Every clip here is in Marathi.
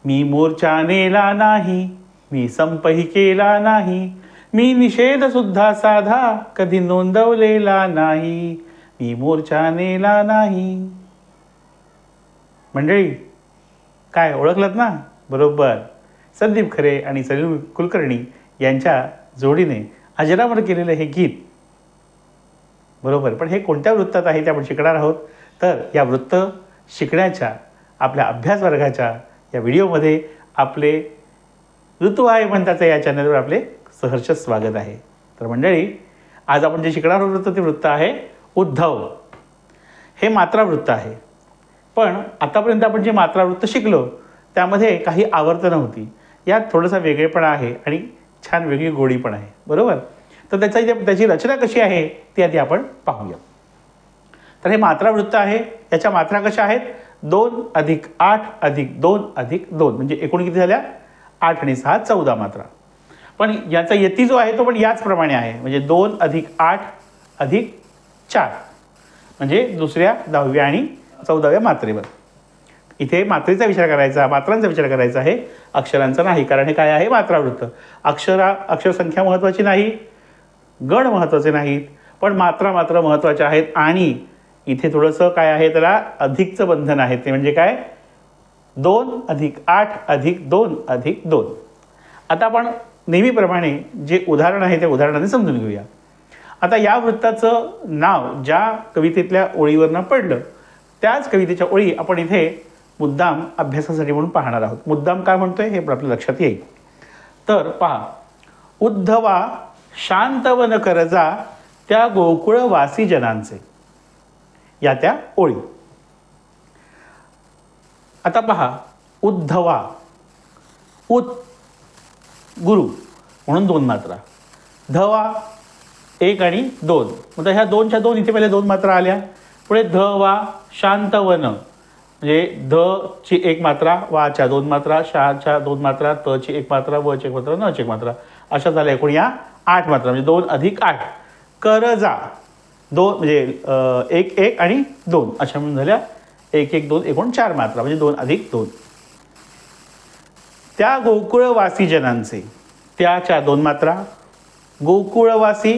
मी मोर्चा नेला नाही, मी संपही केला नाही, मी निषेध सुद्धा साधा कधी नोंदवलेला नाही, मी मोर्चा नेला नाही. मंडळी, काय ओळखलत ना? बरोबर, संदीप खरे आणि सलील कुलकर्णी यांच्या जोडीने अजरामर केलेलं हे गीत. बरोबर, पण हे कोणत्या वृत्तात आहे ते आपण शिकणार आहोत. तर या वृत्त शिकण्याच्या आपल्या अभ्यास वर्गाच्या या व्हिडिओमध्ये आपले ऋतू आहे म्हणताचं या चॅनलवर आपले सहर्ष स्वागत आहे. तर मंडळी, आज आपण जे शिकणार वृत्त ते वृत्त आहे उद्धव. हे मात्रावृत्त आहे. पण आतापर्यंत आपण जे मात्रावृत्त शिकलो त्यामध्ये काही आवर्तनं होती. यात थोडासा वेगळेपणा आहे आणि छान वेगळी गोडी पण आहे. बरोबर, तर त्याची रचना कशी आहे ती आधी आपण पाहूया. तर हे मात्रावृत्त आहे. याच्या मात्रा कशा आहेत? 2 अधिक 8 अधिक 2 अधिक 2 म्हणजे एकूण किती झाल्या? 8 आणि 6 14 मात्रा. पण याचा यती जो आहे तो पण याचप्रमाणे आहे. म्हणजे 2 अधिक 8 अधिक 4 म्हणजे दुसऱ्या 10व्या आणि 14व्या मात्रेवर. इथे मात्रेचा विचार करायचा, मात्रांचा विचार करायचा आहे, अक्षरांचा नाही. कारण हे काय आहे? मात्रावृत्त. अक्षरसंख्या महत्त्वाची नाही, गण महत्त्वाचे नाहीत, पण मात्रा मात्र महत्त्वाच्या आहेत. आणि इथे थोडंसं काय आहे, त्याला अधिकचं बंधन आहे. ते म्हणजे काय? 2 अधिक 8 अधिक 2 अधिक 2. आता आपण नेहमीप्रमाणे जे उदाहरण आहे त्या उदाहरणाने समजून घेऊया. आता या वृत्ताचं नाव ज्या कवितेतल्या ओळीवरनं पडलं त्याच कवितेच्या ओळी आपण इथे मुद्दाम अभ्यासासाठी म्हणून पाहणार आहोत. मुद्दाम काय म्हणतोय हे पण आपल्या लक्षात येईल. तर पहा, उद्धवा शांतवन करजा त्या गोकुळवासी जनांचे, या त्या ओळी. आता पहा, उद्धवा, उत गुरु म्हणून 2 मात्रा, धवा 1 आणि 2. म्हणजे ह्या 2च्या 2 इथे पहिले 2 मात्रा आल्या. पुढे धवा शांतवन म्हणजे ध ची 1 मात्रा, वाच्या 2 मात्रा, शाच्या 2 मात्रा, त ची 1 मात्रा, व ची 1 मात्रा, न ची 1 मात्रा, अशा झाल्या एकूण या 8 मात्रा. म्हणजे 2 अधिक 8. करजा 2 म्हणजे 1 1 आणि 2 अशा म्हणून झाल्या 1 1 2 एकूण 4 मात्रा म्हणजे 2 अधिक 2. त्या गोकुळवासी जनांचे, त्याच्या 2 मात्रा, गोकुळवासी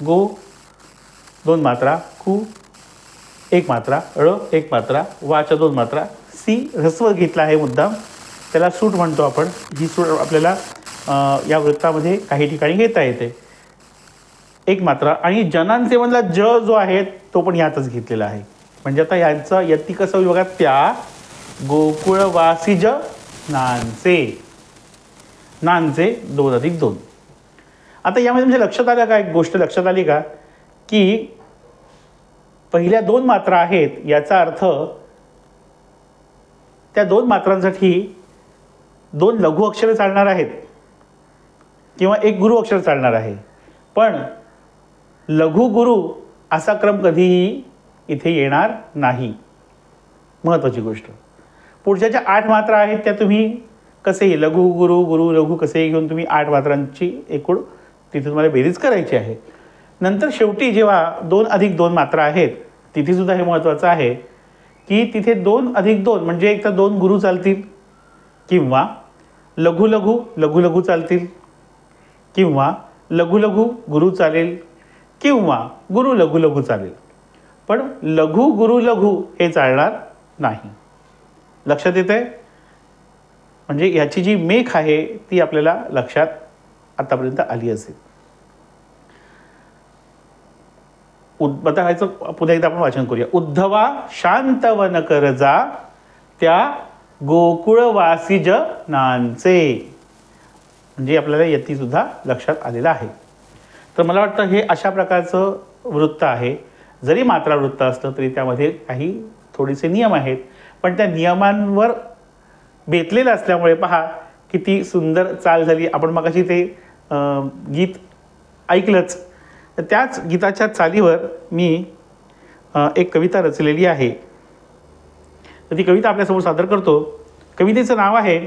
गो 2 मात्रा, कु 1 मात्रा, ळ 1 मात्रा, वाच्या 2 मात्रा, सी ह्रस्व घेतला आहे मुद्दाम, त्याला सूट म्हणतो आपण. ही सूट आपल्याला या वृत्तामध्ये काही ठिकाणी घेता येते. 1 मात्रा आणि जनांचे मधला ज जो आहे तो पण यातच घेतलेला आहे. म्हणजे आता यांचा यती कसं होईल बघा, त्या गोकुळवासी जनांचे, नांचे 2 अधिक 2. आता यामध्ये म्हणजे लक्षात आलं का, एक गोष्ट लक्षात आली का, की पहिल्या 2 मात्रा आहेत याचा अर्थ त्या 2 मात्रांसाठी 2 लघु अक्षरे चालणार आहेत किंवा 1 गुरु अक्षर चालणार आहे. पण लघु गुरु असा क्रम कधीही इथे येणार नाही. महत्त्वाची गोष्ट. पुढच्या ज्या 8 मात्रा आहेत त्या तुम्ही कसेही लघु गुरु गुरु लघु कसेही घेऊन तुम्ही 8 मात्रांची एकूण तिथे तुम्हाला बेरीज करायची आहे. नंतर शेवटी जेव्हा 2 अधिक 2 मात्रा आहेत तिथे सुद्धा हे महत्त्वाचं आहे की तिथे 2 अधिक 2 म्हणजे एक तर 2 गुरु चालतील किंवा लघु लघु लघु लघु चालतील किंवा लघु लघु गुरु चालेल किंवा गुरु लघु लघु चालेल. पण लघु गुरु लघु हे चालणार नाही. लक्षात येते? म्हणजे याची जी मेख आहे ती आपल्याला लक्षात आतापर्यंत आली असेल. आता ह्याचं पुन्हा एकदा आपण वाचन करूया. उद्धवा शांतवन करजा त्या गोकुळवासी जनांचे, म्हणजे आपल्याला यती सुद्धा लक्षात आलेला आहे. तर मला वाटतं हे अशा प्रकारचं वृत्त आहे. जरी मात्रा वृत्त असलं तरी त्यामध्ये काही थोडेसे नियम आहेत, पण त्या नियमांवर बेतलेलं असल्यामुळे पहा किती सुंदर चाल झाली. आपण मगाशी ते गीत ऐकलंच, तर त्याच गीताच्या चालीवर मी एक कविता रचलेली आहे. तर ती कविता आपल्यासमोर सादर करतो. कवितेचं नाव आहे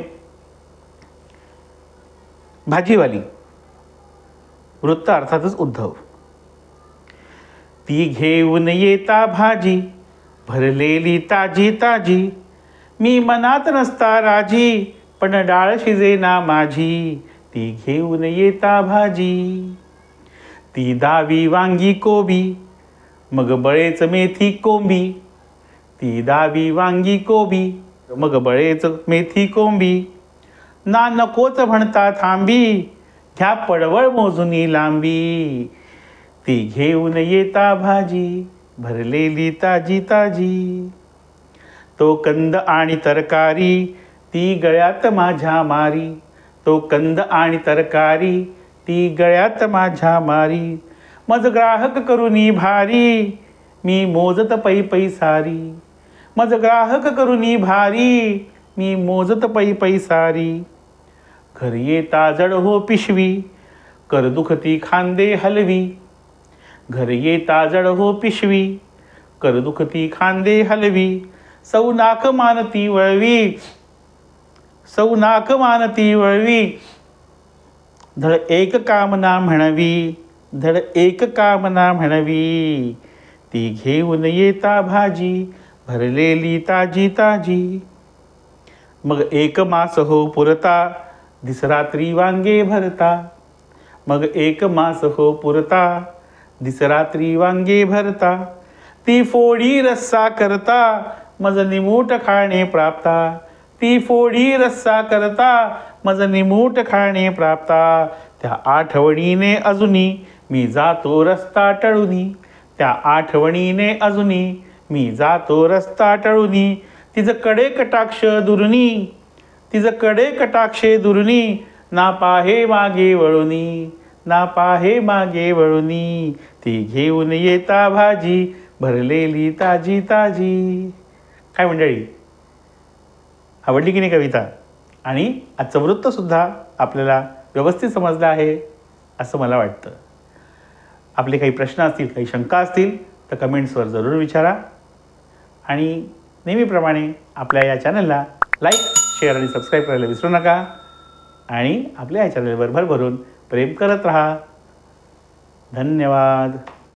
भाजीवाली. वृत्त अर्थातच उद्धव. ती घेऊन येता भाजी भरलेली ताजी ताजी, मी मनात नसता राजी, पण डाळ शिजेना माझी, ती घेऊन येता भाजी. ती दावी वांगी कोबी, मग बळेच मेथी कोंबी. ती दावी वांगी कोबी, मग बळेच मेथी कोंबी. ना नकोच म्हणता थांबी, घ्या पडवळ मोजूनी लांबी. ती घेऊन येता भाजी, भरलेली ताजी ताजी. तो कंद आणि तरकारी, ती गळ्यात माझ्या मारी. तो कंद आणि तरकारी, ती गळ्यात माझ्या मारी. मज ग्राहक करुनी भारी, मी मोजत पै पै सारी. मज ग्राहक करुनी भारी, मी मोजत पै पै सारी. घर येता जड हो पिशवी, कर दुखती खांदे हलवी. घर येता जड हो पिशवी, कर दुखती खांदे हलवी. सौ नाक मानती वळवी, सौ नाक मानती वळवी. धड एक कामना म्हणवी, धड एक कामना म्हणवी. ती घेऊन येता भाजी, भरलेली ताजी ताजी. मग एक मास हो पुरता, दिसरात्री वांगे भरता. मग एक मास हो पुरता, दिसरात्री वांगे भरता. ती फोडी रस्सा करता, मज निमूट खाणे प्राप्ता. ती फोडी रस्सा करता, मज निमूट खाणे प्राप्ता. त्या आठवणीने अजुनी, मी जातो रस्ता टळुनी. त्या आठवणीने अजुनी, मी जातो रस्ता टळुनी. तिचं कडे कटाक्ष दुरुनी, तिचं कडे कटाक्षे दुरुनी. ना पाहे मागे वळुनी, ना पाहे मागे वळुनी. ती घेऊन येता भाजी, भरलेली ताजी ताजी. काय मंडळी, आवडली की नाही कविता? आणि आजचं वृत्तसुद्धा आपल्याला व्यवस्थित समजलं आहे असं मला वाटतं. आपले काही प्रश्न असतील, काही शंका असतील तर कमेंट्सवर जरूर विचारा. आणि नेहमीप्रमाणे आपल्या या चॅनलला लाईक, शेअर आणि सबस्क्राईब करायला विसरू नका. आणि आपल्या या चॅनलवर भरभरून प्रेम करत राहा. धन्यवाद.